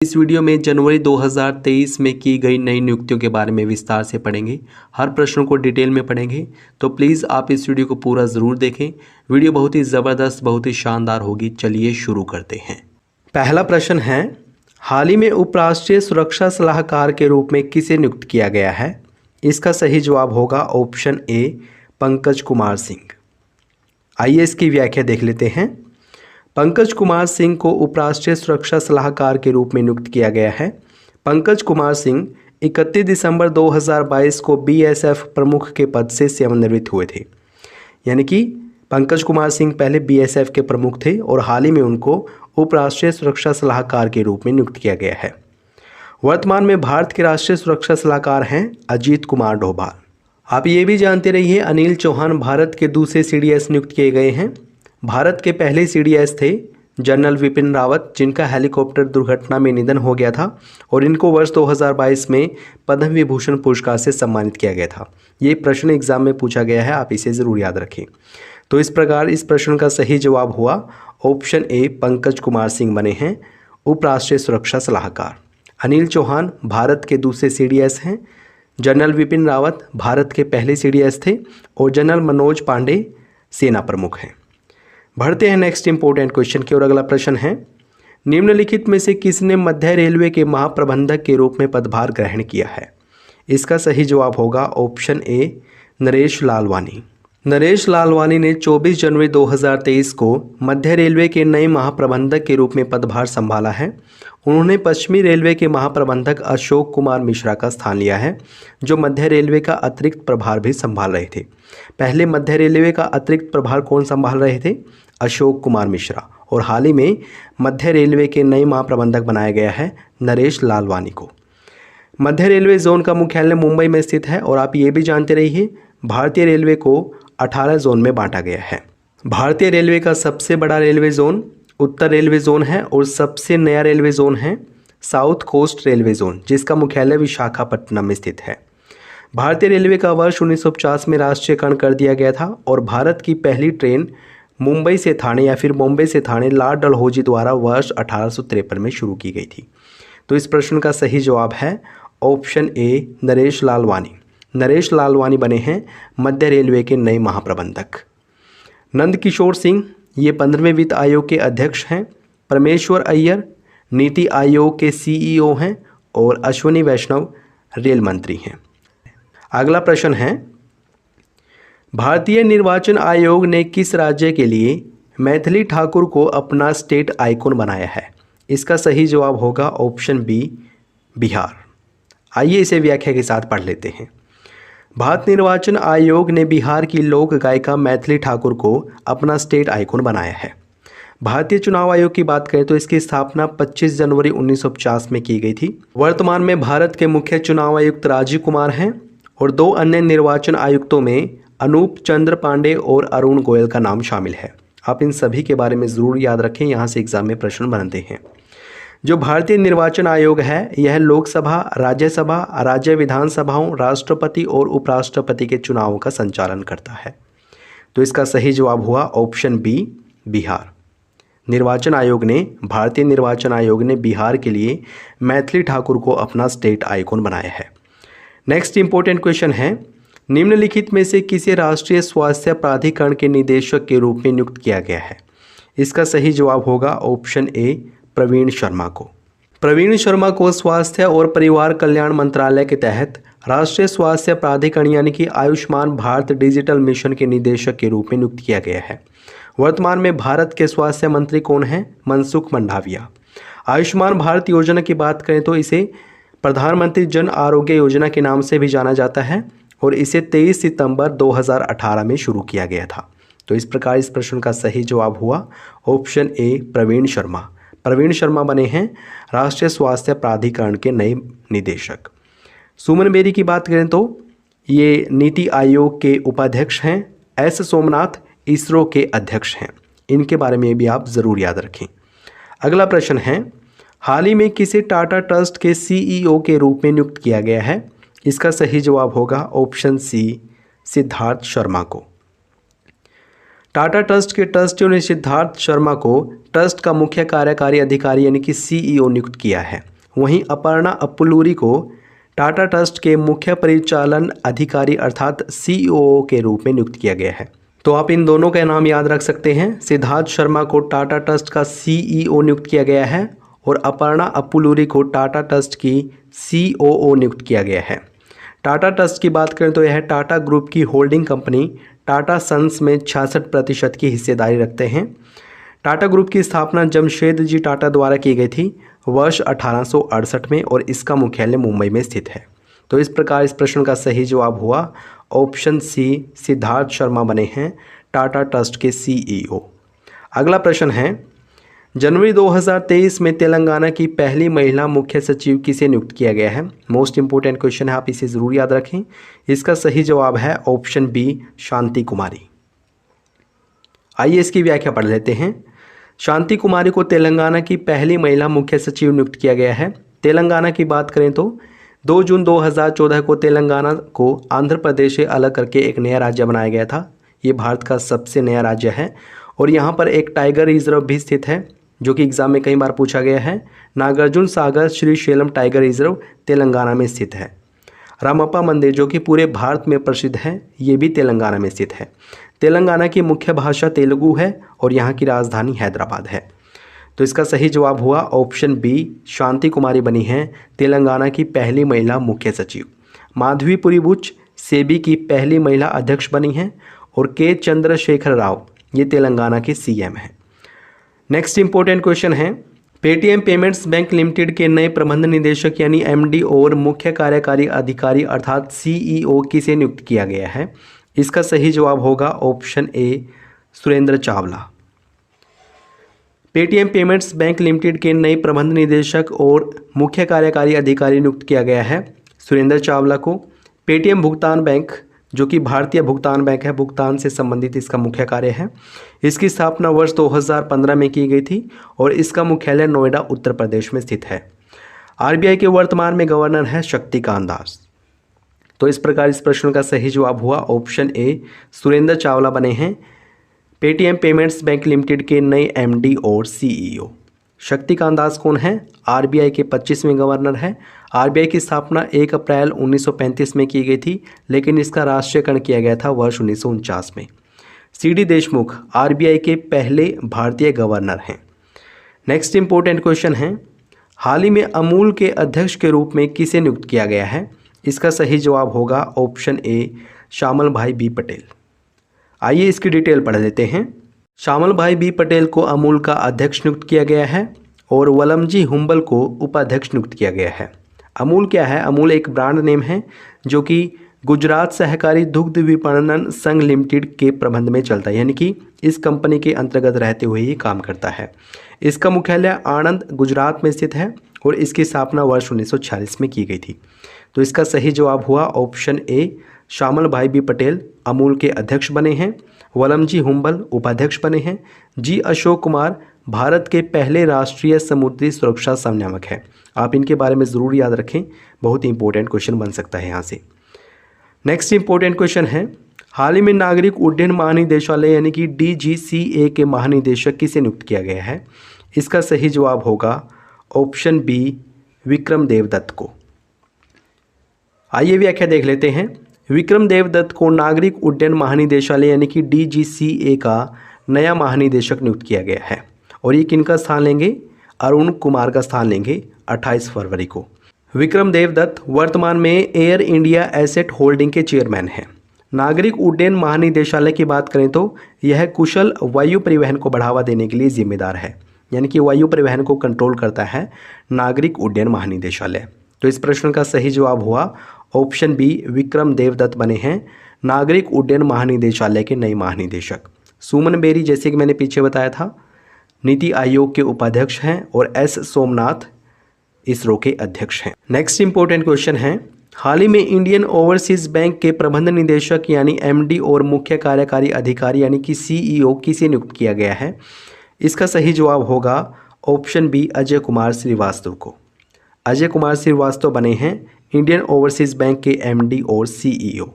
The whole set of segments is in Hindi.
इस वीडियो में जनवरी 2023 में की गई नई नियुक्तियों के बारे में विस्तार से पढ़ेंगे। हर प्रश्न को डिटेल में पढ़ेंगे, तो प्लीज़ आप इस वीडियो को पूरा ज़रूर देखें। वीडियो बहुत ही ज़बरदस्त, बहुत ही शानदार होगी। चलिए शुरू करते हैं। पहला प्रश्न है, हाल ही में उपराष्ट्रीय सुरक्षा सलाहकार के रूप में किसे नियुक्त किया गया है? इसका सही जवाब होगा ऑप्शन ए, पंकज कुमार सिंह। आइए इसकी व्याख्या देख लेते हैं। पंकज कुमार सिंह को उपराष्ट्रीय सुरक्षा सलाहकार के रूप में नियुक्त किया गया है। पंकज कुमार सिंह 31 दिसंबर 2022 को बीएसएफ प्रमुख के पद से सेवानिवृत्त हुए थे। यानी कि पंकज कुमार सिंह पहले बीएसएफ के प्रमुख थे और हाल ही में उनको उपराष्ट्रीय सुरक्षा सलाहकार के रूप में नियुक्त किया गया है। वर्तमान में भारत के राष्ट्रीय सुरक्षा सलाहकार हैं अजीत कुमार डोभाल। आप ये भी जानते रहिए, अनिल चौहान भारत के दूसरे सीडीएस नियुक्त किए गए हैं। भारत के पहले सीडीएस थे जनरल विपिन रावत, जिनका हेलीकॉप्टर दुर्घटना में निधन हो गया था और इनको वर्ष 2022 में पद्म विभूषण पुरस्कार से सम्मानित किया गया था। ये प्रश्न एग्जाम में पूछा गया है, आप इसे ज़रूर याद रखें। तो इस प्रकार इस प्रश्न का सही जवाब हुआ ऑप्शन ए, पंकज कुमार सिंह बने हैं उपराष्ट्रीय सुरक्षा सलाहकार। अनिल चौहान भारत के दूसरे सीडीएस हैं। जनरल विपिन रावत भारत के पहले सीडीएस थे और जनरल मनोज पांडे सेना प्रमुख हैं। बढ़ते हैं नेक्स्ट इंपॉर्टेंट क्वेश्चन की ओर। अगला प्रश्न है, निम्नलिखित में से किसने मध्य रेलवे के महाप्रबंधक के रूप में पदभार ग्रहण किया है? इसका सही जवाब होगा ऑप्शन ए, नरेश लालवानी। नरेश लालवानी ने 24 जनवरी 2023 को मध्य रेलवे के नए महाप्रबंधक के रूप में पदभार संभाला है। उन्होंने पश्चिमी रेलवे के महाप्रबंधक अशोक कुमार मिश्रा का स्थान लिया है, जो मध्य रेलवे का अतिरिक्त प्रभार भी संभाल रहे थे। पहले मध्य रेलवे का अतिरिक्त प्रभार कौन संभाल रहे थे? अशोक कुमार मिश्रा। और हाल ही में मध्य रेलवे के नए महाप्रबंधक बनाया गया है नरेश लालवानी को। मध्य रेलवे जोन का मुख्यालय मुंबई में स्थित है और आप ये भी जानते रहिए, भारतीय रेलवे को 18 जोन में बांटा गया है। भारतीय रेलवे का सबसे बड़ा रेलवे जोन उत्तर रेलवे जोन है और सबसे नया रेलवे जोन है साउथ कोस्ट रेलवे जोन, जिसका मुख्यालय विशाखापट्टनम में स्थित है। भारतीय रेलवे का वर्ष 1950 में राष्ट्रीयकरण कर दिया गया था और भारत की पहली ट्रेन मुंबई से थाने या फिर बॉम्बे से थाने लॉर्ड डलहौजी द्वारा वर्ष 1853 में शुरू की गई थी। तो इस प्रश्न का सही जवाब है ऑप्शन ए, नरेश लालवानी। नरेश लालवानी बने हैं मध्य रेलवे के नए महाप्रबंधक। नंद किशोर सिंह ये 15वें वित्त आयोग के अध्यक्ष हैं। परमेश्वर अय्यर नीति आयोग के सीईओ हैं और अश्विनी वैष्णव रेल मंत्री हैं। अगला प्रश्न है, भारतीय निर्वाचन आयोग ने किस राज्य के लिए मैथिली ठाकुर को अपना स्टेट आइकॉन बनाया है? इसका सही जवाब होगा ऑप्शन बी, बिहार। आइए इसे व्याख्या के साथ पढ़ लेते हैं। भारत निर्वाचन आयोग ने बिहार की लोक गायिका मैथिली ठाकुर को अपना स्टेट आइकॉन बनाया है। भारतीय चुनाव आयोग की बात करें तो इसकी स्थापना 25 जनवरी 1950 में की गई थी। वर्तमान में भारत के मुख्य चुनाव आयुक्त राजीव कुमार हैं और दो अन्य निर्वाचन आयुक्तों में अनूप चंद्र पांडे और अरुण गोयल का नाम शामिल है। आप इन सभी के बारे में ज़रूर याद रखें, यहाँ से एग्जाम में प्रश्न बनते हैं। जो भारतीय निर्वाचन आयोग है, यह लोकसभा, राज्यसभा, राज्य विधानसभाओं, राष्ट्रपति और उपराष्ट्रपति के चुनावों का संचालन करता है। तो इसका सही जवाब हुआ ऑप्शन बी, बिहार। भारतीय निर्वाचन आयोग ने बिहार के लिए मैथिली ठाकुर को अपना स्टेट आइकॉन बनाया है। नेक्स्ट इंपॉर्टेंट क्वेश्चन है, निम्नलिखित में से किसे राष्ट्रीय स्वास्थ्य प्राधिकरण के निदेशक के रूप में नियुक्त किया गया है? इसका सही जवाब होगा ऑप्शन ए, प्रवीण शर्मा को। प्रवीण शर्मा को स्वास्थ्य और परिवार कल्याण मंत्रालय के तहत राष्ट्रीय स्वास्थ्य प्राधिकरण यानी कि आयुष्मान भारत डिजिटल मिशन के निदेशक के रूप में नियुक्त किया गया है। वर्तमान में भारत के स्वास्थ्य मंत्री कौन हैं? मनसुख मंडाविया। आयुष्मान भारत योजना की बात करें तो इसे प्रधानमंत्री जन आरोग्य योजना के नाम से भी जाना जाता है और इसे 23 सितंबर 2018 में शुरू किया गया था। तो इस प्रकार इस प्रश्न का सही जवाब हुआ ऑप्शन ए, प्रवीण शर्मा। प्रवीण शर्मा बने हैं राष्ट्रीय स्वास्थ्य प्राधिकरण के नए निदेशक। सुमन बेरी की बात करें तो ये नीति आयोग के उपाध्यक्ष हैं। एस सोमनाथ इसरो के अध्यक्ष हैं। इनके बारे में भी आप ज़रूर याद रखें। अगला प्रश्न है, हाल ही में किसे टाटा ट्रस्ट के सीईओ के रूप में नियुक्त किया गया है? इसका सही जवाब होगा ऑप्शन सी, सिद्धार्थ शर्मा को। टाटा ट्रस्ट के ट्रस्टियों ने सिद्धार्थ शर्मा को ट्रस्ट का मुख्य कार्यकारी अधिकारी यानी कि सीईओ नियुक्त किया है। वहीं अपर्णा अप्पुलूरी को टाटा ट्रस्ट के मुख्य परिचालन अधिकारी अर्थात सीईओ के रूप में नियुक्त किया गया है। तो आप इन दोनों का नाम याद रख सकते हैं। सिद्धार्थ शर्मा को टाटा ट्रस्ट का सीईओ नियुक्त किया गया है और अपर्णा अप्पुलूरी को टाटा ट्रस्ट की सीओओ नियुक्त किया गया है। टाटा ट्रस्ट की बात करें तो यह टाटा ग्रुप की होल्डिंग कंपनी टाटा सन्स में 66% की हिस्सेदारी रखते हैं। टाटा ग्रुप की स्थापना जमशेद जी टाटा द्वारा की गई थी वर्ष 1868 में और इसका मुख्यालय मुंबई में स्थित है। तो इस प्रकार इस प्रश्न का सही जवाब हुआ ऑप्शन सी, सिद्धार्थ शर्मा बने हैं टाटा ट्रस्ट के सीईओ। अगला प्रश्न है, जनवरी 2023 में तेलंगाना की पहली महिला मुख्य सचिव किसे नियुक्त किया गया है? मोस्ट इंपोर्टेंट क्वेश्चन है, आप इसे ज़रूर याद रखें। इसका सही जवाब है ऑप्शन बी, शांति कुमारी। आइए इसकी व्याख्या पढ़ लेते हैं। शांति कुमारी को तेलंगाना की पहली महिला मुख्य सचिव नियुक्त किया गया है। तेलंगाना की बात करें तो 2 जून 2014 को तेलंगाना को आंध्र प्रदेश से अलग करके एक नया राज्य बनाया गया था। ये भारत का सबसे नया राज्य है और यहाँ पर एक टाइगर रिजर्व भी स्थित है जो कि एग्जाम में कई बार पूछा गया है। नागार्जुन सागर श्रीशैलम टाइगर रिजर्व तेलंगाना में स्थित है। रामप्पा मंदिर जो कि पूरे भारत में प्रसिद्ध है, ये भी तेलंगाना में स्थित है। तेलंगाना की मुख्य भाषा तेलुगु है और यहाँ की राजधानी हैदराबाद है। तो इसका सही जवाब हुआ ऑप्शन बी, शांति कुमारी बनी हैं तेलंगाना की पहली महिला मुख्य सचिव। माधवीपुरी बुच सेबी की पहली महिला अध्यक्ष बनी हैं और के चंद्रशेखर राव ये तेलंगाना के सीएम हैं। नेक्स्ट इंपॉर्टेंट क्वेश्चन है, पेटीएम पेमेंट्स बैंक लिमिटेड के नए प्रबंध निदेशक यानी एमडी और मुख्य कार्यकारी अधिकारी अर्थात सीईओ किसे नियुक्त किया गया है? इसका सही जवाब होगा option A, Surendra Chawla. Paytm payments bank limited के नए प्रबंध निदेशक और मुख्य कार्यकारी अधिकारी नियुक्त किया गया है सुरेंद्र चावला को। पेटीएम भुगतान बैंक जो कि भारतीय भुगतान बैंक है, भुगतान से संबंधित इसका मुख्य कार्य है। इसकी स्थापना वर्ष 2015 में की गई थी और इसका मुख्यालय नोएडा उत्तर प्रदेश में स्थित है। आरबीआई के वर्तमान में गवर्नर है शक्तिकांत दास। तो इस प्रकार इस प्रश्न का सही जवाब हुआ ऑप्शन ए, सुरेंद्र चावला बने हैं पेटीएम पेमेंट्स बैंक लिमिटेड के नए एमडी और सीईओ। शक्तिकांत दास कौन है? आरबीआई के 25वें गवर्नर हैं। आरबीआई की स्थापना 1 अप्रैल 1935 में की गई थी, लेकिन इसका राष्ट्रीयकरण किया गया था वर्ष 1949 में। सीडी देशमुख आरबीआई के पहले भारतीय गवर्नर हैं। नेक्स्ट इंपॉर्टेंट क्वेश्चन है, हाल ही में अमूल के अध्यक्ष के रूप में किसे नियुक्त किया गया है? इसका सही जवाब होगा ऑप्शन ए, श्यामल भाई बी पटेल। आइए इसकी डिटेल पढ़ लेते हैं। श्यामल भाई बी पटेल को अमूल का अध्यक्ष नियुक्त किया गया है और वलमजी हुंबल को उपाध्यक्ष नियुक्त किया गया है। अमूल क्या है? अमूल एक ब्रांड नेम है जो कि गुजरात सहकारी दुग्ध विपणन संघ लिमिटेड के प्रबंध में चलता है, यानी कि इस कंपनी के अंतर्गत रहते हुए ही काम करता है। इसका मुख्यालय आणंद गुजरात में स्थित है और इसकी स्थापना वर्ष 1946 में की गई थी। तो इसका सही जवाब हुआ ऑप्शन ए, श्यामल भाई बी पटेल अमूल के अध्यक्ष बने हैं। वलमजी हुंबल उपाध्यक्ष बने हैं। जी अशोक कुमार भारत के पहले राष्ट्रीय समुद्री सुरक्षा समन्वयक है। आप इनके बारे में ज़रूर याद रखें, बहुत ही इंपॉर्टेंट क्वेश्चन बन सकता है यहाँ से। नेक्स्ट इंपॉर्टेंट क्वेश्चन है, हाल ही में नागरिक उड्डयन महानिदेशालय यानी कि डीजीसीए के महानिदेशक किसे नियुक्त किया गया है? इसका सही जवाब होगा ऑप्शन बी, विक्रम देवदत्त को। आइए व्याख्या देख लेते हैं। विक्रम देवदत्त को नागरिक उड्डयन महानिदेशालय यानी कि डीजीसीए का नया महानिदेशक नियुक्त किया गया है और ये किनका स्थान लेंगे? अरुण कुमार का स्थान लेंगे 28 फरवरी को। विक्रम देवदत्त वर्तमान में एयर इंडिया एसेट होल्डिंग के चेयरमैन हैं। नागरिक उड्डयन महानिदेशालय की बात करें तो यह कुशल वायु परिवहन को बढ़ावा देने के लिए जिम्मेदार है, यानी कि वायु परिवहन को कंट्रोल करता है नागरिक उड्डयन महानिदेशालय। तो इस प्रश्न का सही जवाब हुआ ऑप्शन बी, विक्रम देवदत्त बने हैं नागरिक उड्डयन महानिदेशालय के नए महानिदेशक। सुमन बेरी जैसे कि मैंने पीछे बताया था नीति आयोग के उपाध्यक्ष हैं और एस सोमनाथ इसरो के अध्यक्ष हैं। नेक्स्ट इंपॉर्टेंट क्वेश्चन है, हाल ही में इंडियन ओवरसीज बैंक के प्रबंध निदेशक यानी एमडी और मुख्य कार्यकारी अधिकारी यानी कि सीईओ किसे नियुक्त किया गया है? इसका सही जवाब होगा ऑप्शन बी, अजय कुमार श्रीवास्तव को। अजय कुमार श्रीवास्तव बने हैं इंडियन ओवरसीज बैंक के एमडी और सीईओ।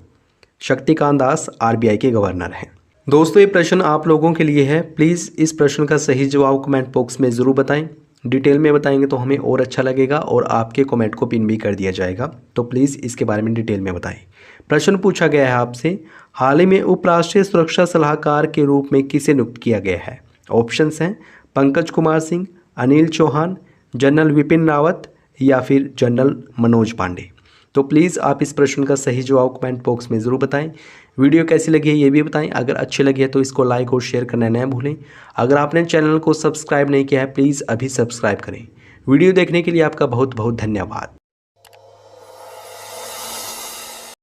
शक्तिकांत दास आरबीआई के गवर्नर हैं। दोस्तों ये प्रश्न आप लोगों के लिए है। प्लीज़ इस प्रश्न का सही जवाब कमेंट बॉक्स में ज़रूर बताएं। डिटेल में बताएंगे तो हमें और अच्छा लगेगा और आपके कमेंट को पिन भी कर दिया जाएगा। तो प्लीज़ इसके बारे में डिटेल में बताएं। प्रश्न पूछा गया है आपसे, हाल ही में उपराष्ट्रीय सुरक्षा सलाहकार के रूप में किसे नियुक्त किया गया है? ऑप्शंस हैं पंकज कुमार सिंह, अनिल चौहान, जनरल विपिन रावत या फिर जनरल मनोज पांडे। तो प्लीज़ आप इस प्रश्न का सही जवाब कमेंट बॉक्स में ज़रूर बताएं। वीडियो कैसी लगी है ये भी बताएं। अगर अच्छी लगी है तो इसको लाइक और शेयर करना न भूलें। अगर आपने चैनल को सब्सक्राइब नहीं किया है प्लीज़ अभी सब्सक्राइब करें। वीडियो देखने के लिए आपका बहुत बहुत धन्यवाद।